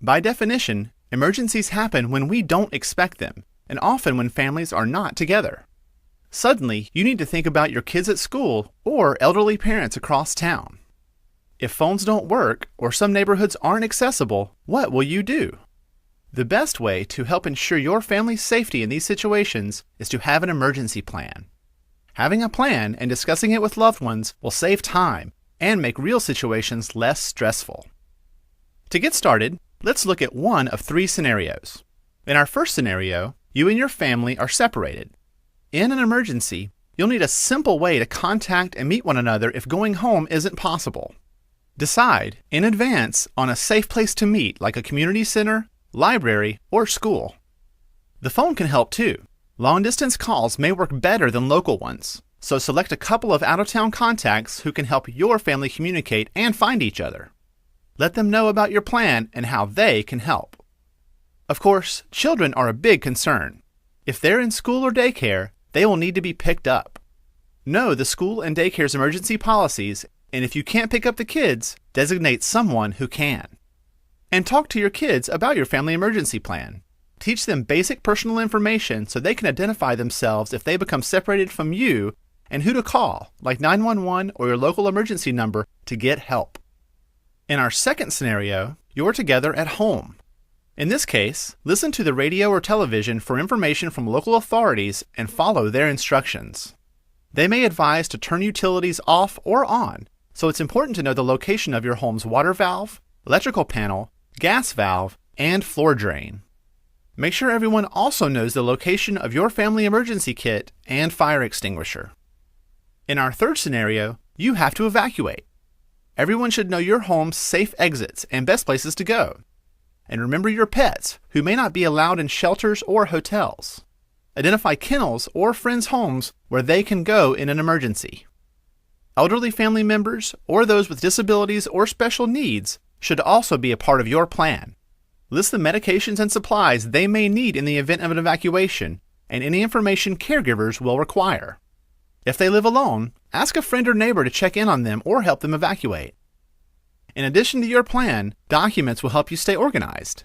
By definition, emergencies happen when we don't expect them, and often when families are not together. Suddenly, you need to think about your kids at school or elderly parents across town. If phones don't work or some neighborhoods aren't accessible, what will you do? The best way to help ensure your family's safety in these situations is to have an emergency plan. Having a plan and discussing it with loved ones will save time and make real situations less stressful. To get started, let's look at one of three scenarios. In our first scenario, you and your family are separated. In an emergency, you'll need a simple way to contact and meet one another if going home isn't possible. Decide in advance on a safe place to meet, like a community center, library, or school. The phone can help too. Long-distance calls may work better than local ones, so select a couple of out-of-town contacts who can help your family communicate and find each other. Let them know about your plan and how they can help. Of course, children are a big concern. If they're in school or daycare, they will need to be picked up. Know the school and daycare's emergency policies, and if you can't pick up the kids, designate someone who can. And talk to your kids about your family emergency plan. Teach them basic personal information so they can identify themselves if they become separated from you and who to call, like 911 or your local emergency number, to get help. In our second scenario, you're together at home. In this case, listen to the radio or television for information from local authorities and follow their instructions. They may advise to turn utilities off or on, so it's important to know the location of your home's water valve, electrical panel, gas valve, and floor drain. Make sure everyone also knows the location of your family emergency kit and fire extinguisher. In our third scenario, you have to evacuate. Everyone should know your home's safe exits and best places to go. And remember your pets, who may not be allowed in shelters or hotels. Identify kennels or friends' homes where they can go in an emergency. Elderly family members or those with disabilities or special needs should also be a part of your plan. List the medications and supplies they may need in the event of an evacuation and any information caregivers will require. If they live alone, ask a friend or neighbor to check in on them or help them evacuate. In addition to your plan, documents will help you stay organized.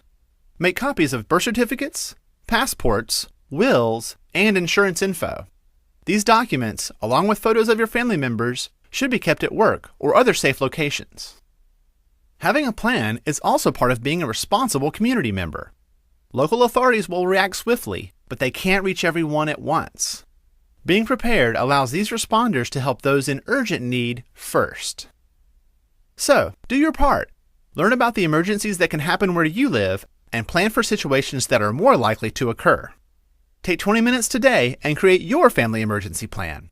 Make copies of birth certificates, passports, wills, and insurance info. These documents, along with photos of your family members, should be kept at work or other safe locations. Having a plan is also part of being a responsible community member. Local authorities will react swiftly, but they can't reach everyone at once. Being prepared allows these responders to help those in urgent need first. So, do your part. Learn about the emergencies that can happen where you live and plan for situations that are more likely to occur. Take 20 minutes today and create your family emergency plan.